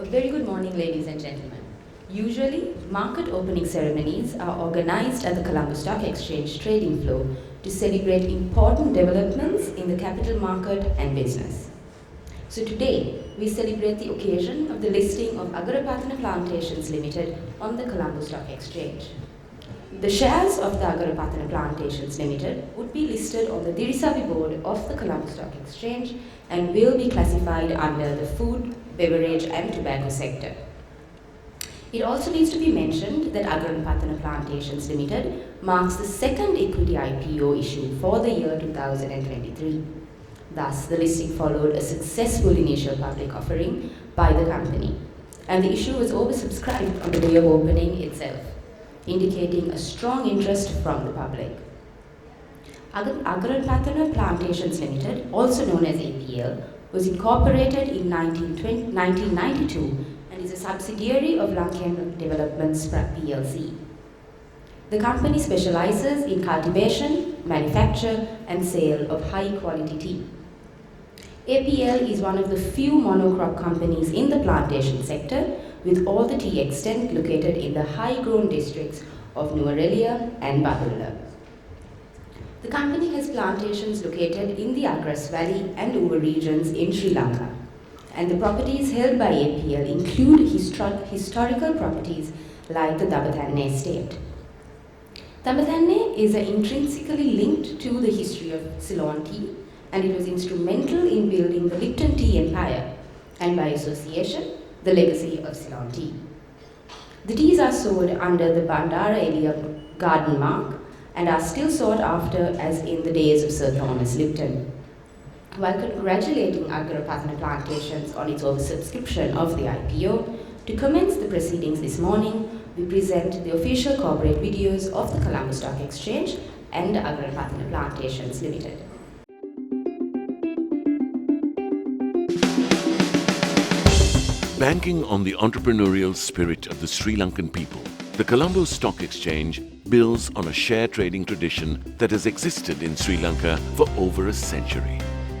A very good morning, ladies and gentlemen. Usually, market opening ceremonies are organized at the Colombo Stock Exchange trading floor to celebrate important developments in the capital market and business. So today, we celebrate the occasion of the listing of Agarapatana Plantations Limited on the Colombo Stock Exchange. The shares of the Agarapatana Plantations Limited would be listed on the Dirisavi board of the Colombo Stock Exchange and will be classified under the food, beverage and tobacco sector. It also needs to be mentioned that Agarapatana Plantations Limited marks the second equity IPO issue for the year 2023. Thus, the listing followed a successful initial public offering by the company, and the issue was oversubscribed on the day of opening itself, indicating a strong interest from the public. Agarapatana Plantations Limited, also known as APL, was incorporated in 1992 and is a subsidiary of Lankan Developments plc. The company specializes in cultivation, manufacture and sale of high-quality tea. APL is one of the few monocrop companies in the plantation sector, with all the tea extent located in the high-grown districts of Nuwara and Badulla. The company has plantations located in the Agras Valley and Uva regions in Sri Lanka, and the properties held by APL include historical properties like the Dabathanne estate. Dabathanne is intrinsically linked to the history of Ceylon tea, and it was instrumental in building the Lipton tea empire, and by association, the legacy of Ceylon tea. The teas are sold under the Bandara Elia garden mark and are still sought after as in the days of Sir Thomas Lipton. While congratulating Agarapatana Plantations on its oversubscription of the IPO, to commence the proceedings this morning, we present the official corporate videos of the Colombo Stock Exchange and Agarapatana Plantations Limited. Banking on the entrepreneurial spirit of the Sri Lankan people, the Colombo Stock Exchange builds on a share trading tradition that has existed in Sri Lanka for over a century.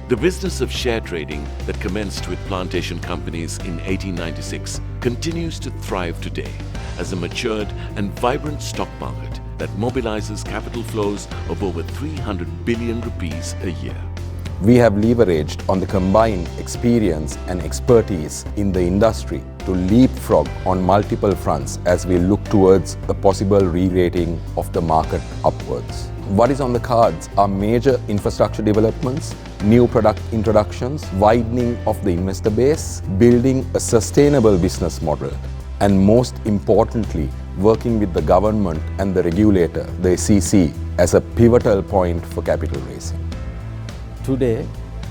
The business of share trading that commenced with plantation companies in 1896 continues to thrive today as a matured and vibrant stock market that mobilizes capital flows of over 300 billion rupees a year. We have leveraged on the combined experience and expertise in the industry to leapfrog on multiple fronts as we look towards a possible re-rating of the market upwards. What is on the cards are major infrastructure developments, new product introductions, widening of the investor base, building a sustainable business model, and most importantly, working with the government and the regulator, the CSE, as a pivotal point for capital raising. Today,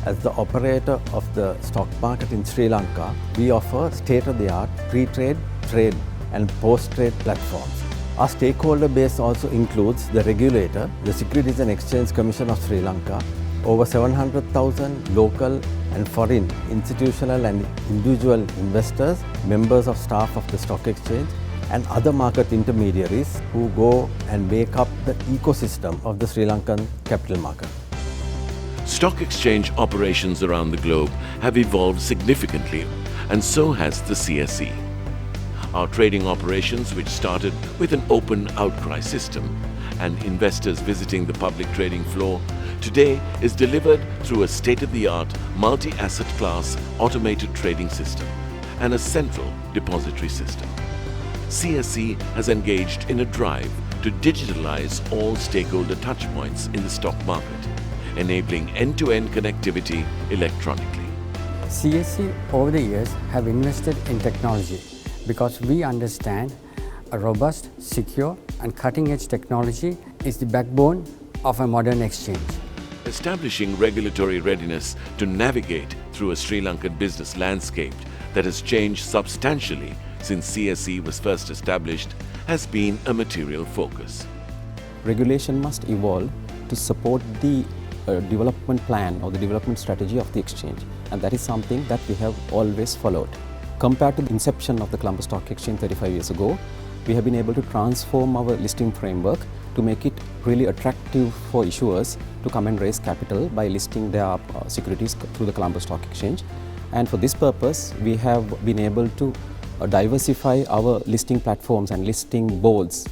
as the operator of the stock market in Sri Lanka, we offer state-of-the-art pre-trade, trade and post-trade platforms. Our stakeholder base also includes the regulator, the Securities and Exchange Commission of Sri Lanka, over 700,000 local and foreign institutional and individual investors, members of staff of the stock exchange, and other market intermediaries who go and make up the ecosystem of the Sri Lankan capital market. Stock exchange operations around the globe have evolved significantly, and so has the CSE. Our trading operations, which started with an open outcry system and investors visiting the public trading floor, today is delivered through a state-of-the-art multi-asset class automated trading system and a central depository system. CSE has engaged in a drive to digitalize all stakeholder touchpoints in the stock market, enabling end-to-end connectivity electronically. CSE over the years have invested in technology because we understand a robust, secure and cutting-edge technology is the backbone of a modern exchange. Establishing regulatory readiness to navigate through a Sri Lankan business landscape that has changed substantially since CSE was first established has been a material focus. Regulation must evolve to support the development plan or the development strategy of the exchange, and that is something that we have always followed. Compared to the inception of the Colombo Stock Exchange 35 years ago, we have been able to transform our listing framework to make it really attractive for issuers to come and raise capital by listing their securities through the Colombo Stock Exchange. And for this purpose, we have been able to diversify our listing platforms and listing boards,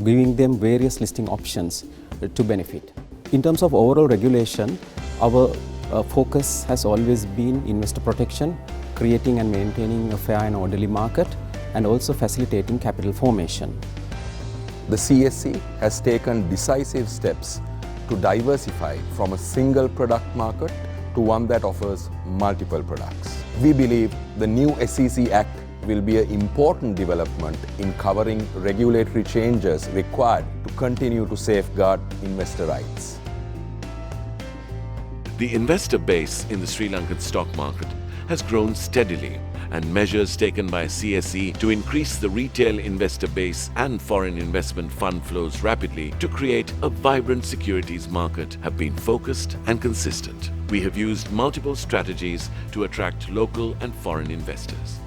giving them various listing options to benefit. In terms of overall regulation, our focus has always been investor protection, creating and maintaining a fair and orderly market, and also facilitating capital formation. The CSE has taken decisive steps to diversify from a single product market to one that offers multiple products. We believe the new SEC Act will be an important development in covering regulatory changes required to continue to safeguard investor rights. The investor base in the Sri Lankan stock market has grown steadily, and measures taken by CSE to increase the retail investor base and foreign investment fund flows rapidly to create a vibrant securities market have been focused and consistent. We have used multiple strategies to attract local and foreign investors.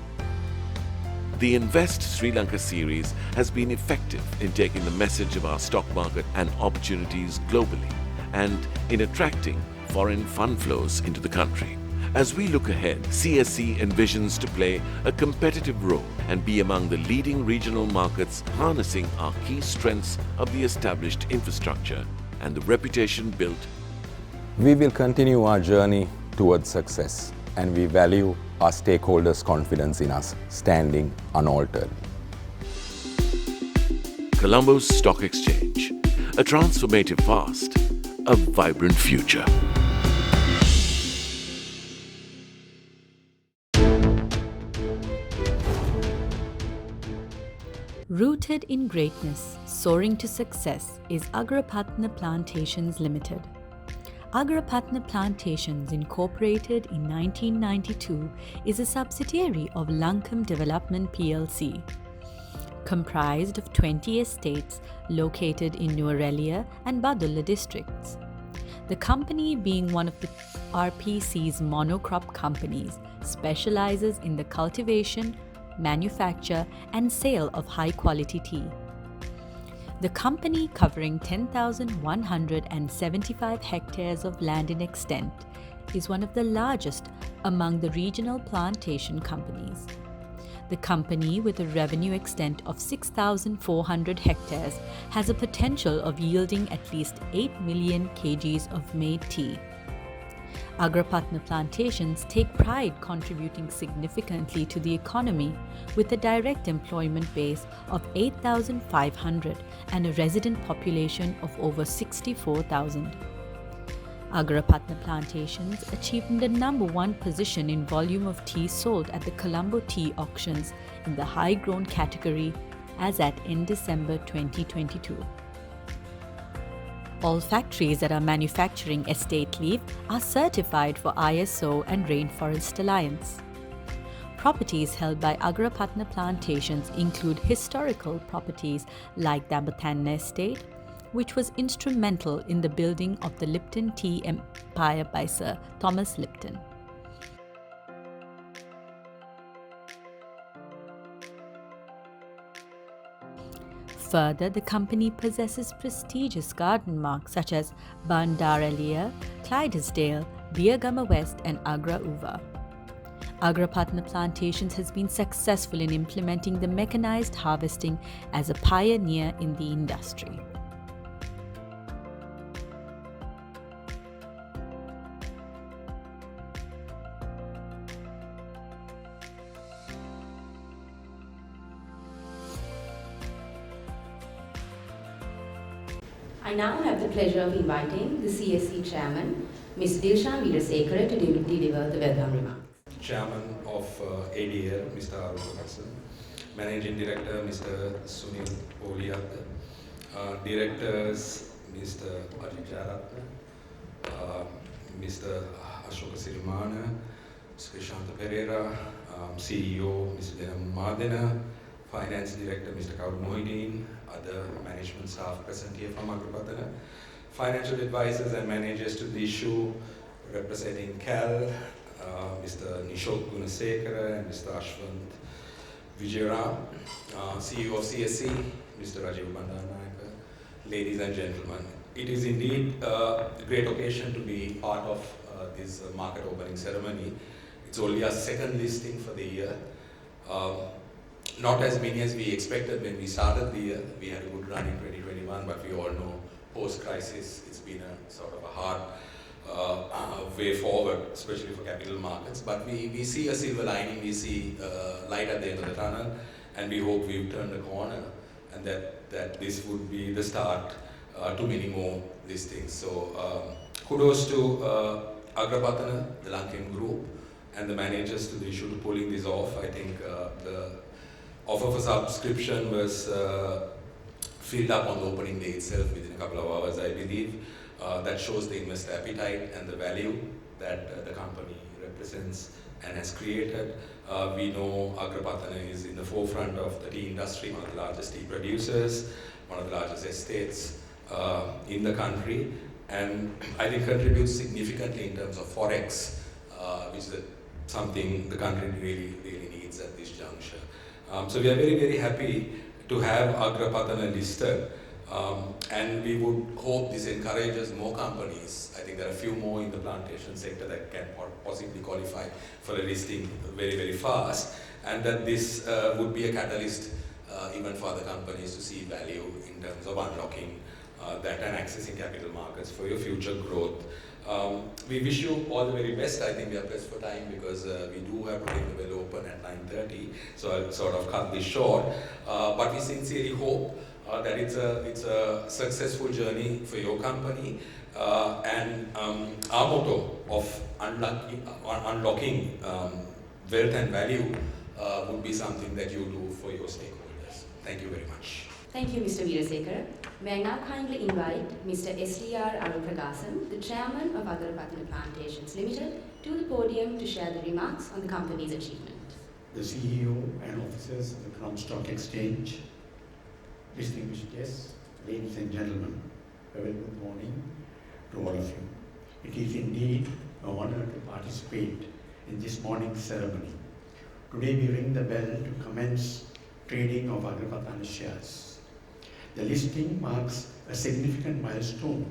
The Invest Sri Lanka series has been effective in taking the message of our stock market and opportunities globally, and in attracting foreign fund flows into the country. As we look ahead, CSE envisions to play a competitive role and be among the leading regional markets, harnessing our key strengths of the established infrastructure and the reputation built. We will continue our journey towards success, and we value our stakeholders' confidence in us, standing unaltered. Colombo's Stock Exchange, a transformative past, a vibrant future. Rooted in greatness, soaring to success is Agarapatana Plantations Limited. Agarapatana Plantations, incorporated in 1992, is a subsidiary of Lankan Development plc. Comprised of 20 estates located in Nuwara and Badulla districts. The company, being one of the RPC's monocrop companies, specializes in the cultivation, manufacture and sale of high-quality tea. The company, covering 10,175 hectares of land in extent, is one of the largest among the regional plantation companies. The company, with a revenue extent of 6,400 hectares, has a potential of yielding at least 8 million kgs of made tea. Agarapatana Plantations take pride contributing significantly to the economy, with a direct employment base of 8,500 and a resident population of over 64,000. Agarapatana Plantations achieved the #1 position in volume of tea sold at the Colombo Tea Auctions in the high-grown category as at end December 2022. All factories that are manufacturing estate leaf are certified for ISO and Rainforest Alliance. Properties held by Agarapatana Plantations include historical properties like the Agarapatana Estate, which was instrumental in the building of the Lipton Tea Empire by Sir Thomas Lipton. Further, the company possesses prestigious garden marks such as Bandaralia, Clydesdale, Beergama West and Agra Uva. Agarapatana Plantations has been successful in implementing the mechanized harvesting as a pioneer in the industry. I now have the pleasure of inviting the CSE Chairman, Ms. Dilshan Veerasekara, to deliver the welcome remarks. Chairman of ADL, Mr. Agarapatana, Managing Director, Mr. Sunil Poliyatha, Directors, Mr. Ajit Jaratna, Mr. Ashoka Sirimana, Krishanta Pereira, CEO, Mr. Denam Madena, Finance Director, Mr. Kaur Mohideen, other management staff present here from Agarapatana, financial advisors and managers to the issue representing CAL, Mr. Nishok Gunasekara and Mr. Ashwant Vijayaram, CEO of CSE, Mr. Rajiv Bandaranaike, ladies and gentlemen. It is indeed a great occasion to be part of this market opening ceremony. It's only our second listing for the year. Not as many as we expected when we started the year. We had a good run in 2021, but we all know post-crisis it's been a sort of a hard way forward, especially for capital markets. But we see a silver lining, we see light at the end of the tunnel, and we hope we've turned the corner, and that this would be the start to many more listings. So kudos to Agarapatana, the Lankan group, and the managers to the issue to pulling this off. I think the offer for subscription was filled up on the opening day itself within a couple of hours, I believe. That shows the investor appetite and the value that the company represents and has created. We know Agarapatana is in the forefront of the tea industry, one of the largest tea producers, one of the largest estates in the country, and I think contributes significantly in terms of forex, which is something the country really needs at this juncture. So we are very happy to have Agarapatana listed, and we would hope this encourages more companies. I think there are a few more in the plantation sector that can possibly qualify for a listing very fast, and that this would be a catalyst even for other companies to see value in terms of unlocking that and accessing capital markets for your future growth. We wish you all the very best. I think we are pressed for time because we do have to take the well open at 9:30, so I'll sort of cut this short. But we sincerely hope that it's a successful journey for your company, and our motto of unlocking wealth and value would be something that you do for your stakeholders. Thank you very much. Thank you, Mr. Veerasekara. May I now kindly invite Mr. SDR Aruprakasan, the chairman of Agarapatana Plantations Limited, to the podium to share the remarks on the company's achievement. The CEO and officers of the Crown Stock Exchange, distinguished guests, ladies and gentlemen, a very good morning to all of you. It is indeed an honor to participate in this morning's ceremony. Today we ring the bell to commence trading of Agarapatana shares. The listing marks a significant milestone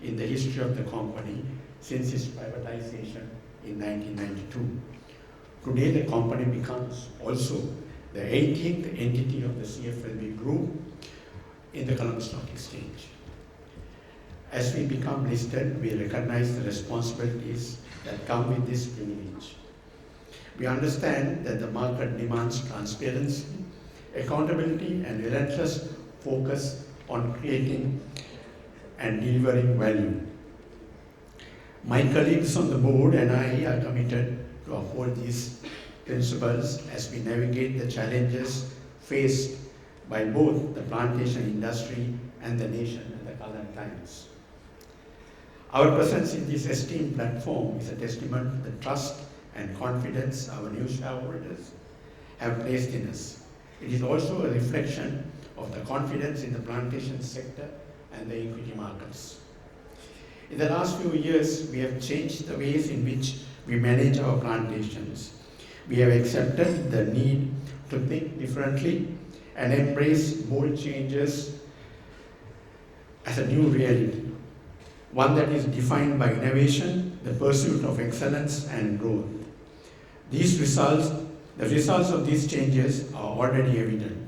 in the history of the company since its privatization in 1992. Today the company becomes also the 18th entity of the CFLB group in the Colombo Stock Exchange. As we become listed, we recognize the responsibilities that come with this privilege. We understand that the market demands transparency, accountability, and relentless focus on creating and delivering value. My colleagues on the board and I are committed to uphold these principles as we navigate the challenges faced by both the plantation industry and the nation at the current times. Our presence in this esteemed platform is a testament to the trust and confidence our new shareholders have placed in us. It is also a reflection of the confidence in the plantation sector and the equity markets. In the last few years, we have changed the ways in which we manage our plantations. We have accepted the need to think differently and embrace bold changes as a new reality, one that is defined by innovation, the pursuit of excellence, and growth. The results of these changes are already evident.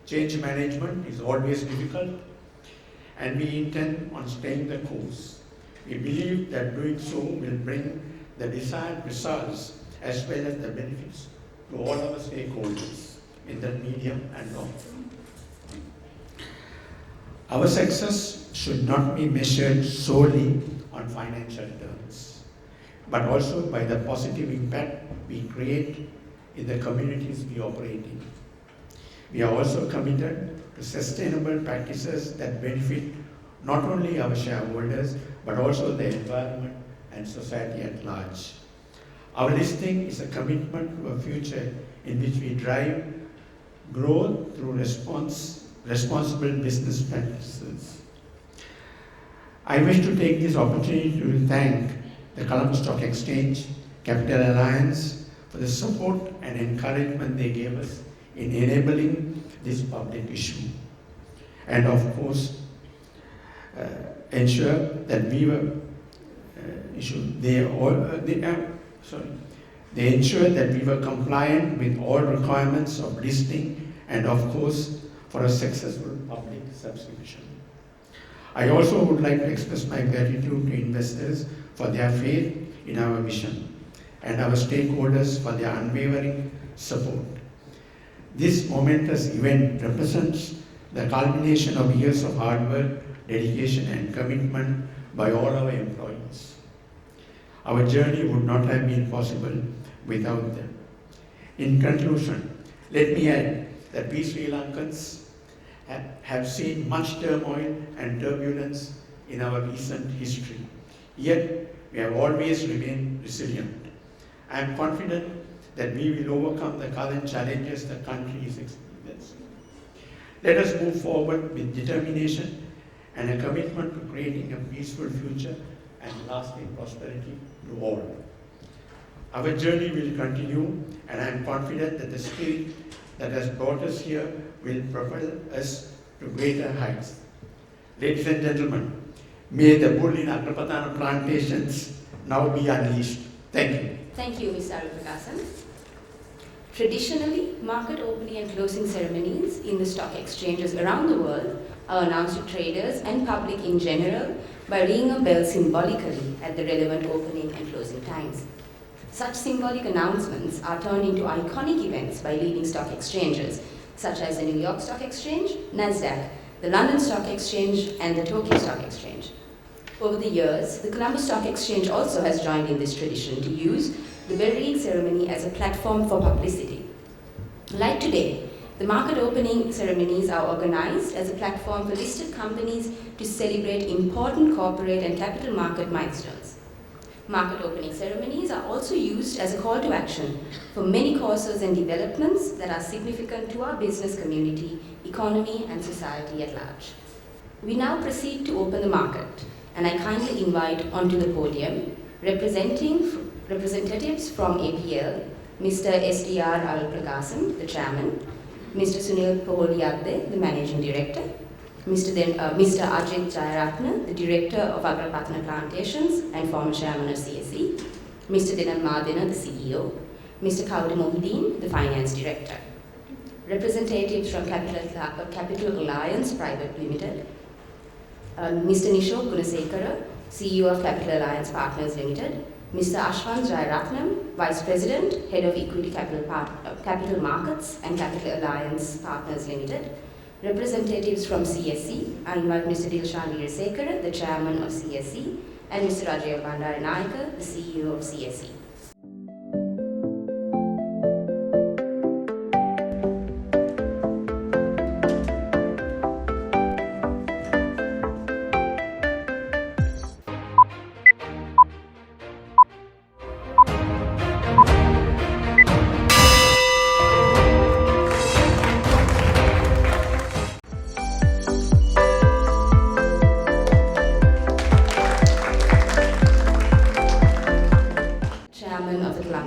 Change management is always difficult, and we intend on staying the course. We believe that doing so will bring the desired results as well as the benefits to all our stakeholders in the medium and long term. Our success should not be measured solely on financial terms, but also by the positive impact we create in the communities we operate in. We are also committed to sustainable practices that benefit not only our shareholders, but also the environment and society at large. Our listing is a commitment to a future in which we drive growth through responsible business practices. I wish to take this opportunity to thank the Colombo Stock Exchange, Capital Alliance for the support and encouragement they gave us in enabling this public issue, and of course ensure that They ensured that we were compliant with all requirements of listing and, of course, for a successful public subscription. I also would like to express my gratitude to investors for their faith in our vision and our stakeholders for their unwavering support. This momentous event represents the culmination of years of hard work, dedication and commitment by all our employees. Our journey would not have been possible without them. In conclusion, let me add that we Sri Lankans have seen much turmoil and turbulence in our recent history. Yet, we have always remained resilient. I am confident that we will overcome the current challenges the country is experiencing. Let us move forward with determination and a commitment to creating a peaceful future and lasting prosperity to all. Our journey will continue, and I am confident that the spirit that has brought us here will propel us to greater heights. Ladies and gentlemen, may the bull in Agarapatana Plantations now be unleashed. Thank you. Thank you, Mr. Agarapatana. Traditionally, market opening and closing ceremonies in the stock exchanges around the world are announced to traders and public in general by ringing a bell symbolically at the relevant opening and closing times. Such symbolic announcements are turned into iconic events by leading stock exchanges, such as the New York Stock Exchange, NASDAQ, the London Stock Exchange, and the Tokyo Stock Exchange. Over the years, the Colombo Stock Exchange also has joined in this tradition to use the bell ringing ceremony as a platform for publicity. Like today, the market opening ceremonies are organized as a platform for listed companies to celebrate important corporate and capital market milestones. Market opening ceremonies are also used as a call to action for many causes and developments that are significant to our business community, economy, and society at large. We now proceed to open the market, and I kindly invite onto the podium representatives from APL, Mr. SDR Arulprakasan, the chairman, Mr. Sunil Poholiyadde, the managing director, Mr. Ajit Jayaratna, the director of Agarapatana Plantations and former chairman of CSE, Mr. Dinan Madina, the CEO, Mr. Kauda Mohideen, the finance director, representatives from Capital Alliance Private Limited, Mr. Nishok Gunasekara, CEO of Capital Alliance Partners Limited, Mr. Ashwant Jayaratnam, Vice President, Head of Equity Capital Markets and Capital Alliance Partners Limited, representatives from CSE. I invite Mr. Dilshan Veerasekara, the Chairman of CSE, and Mr. Rajiv Bandaranayaka, the CEO of CSE.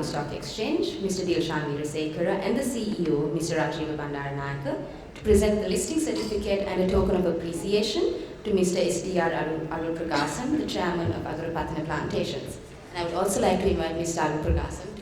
Stock Exchange, Mr. Dilshan Veerasekara, and the CEO, Mr. Rajiv Bandaranayaka, to present the listing certificate and a token of appreciation to Mr. SDR Arulprakasan, the chairman of Agarapatana Plantations. And I would also like to invite Mr. Arulprakasan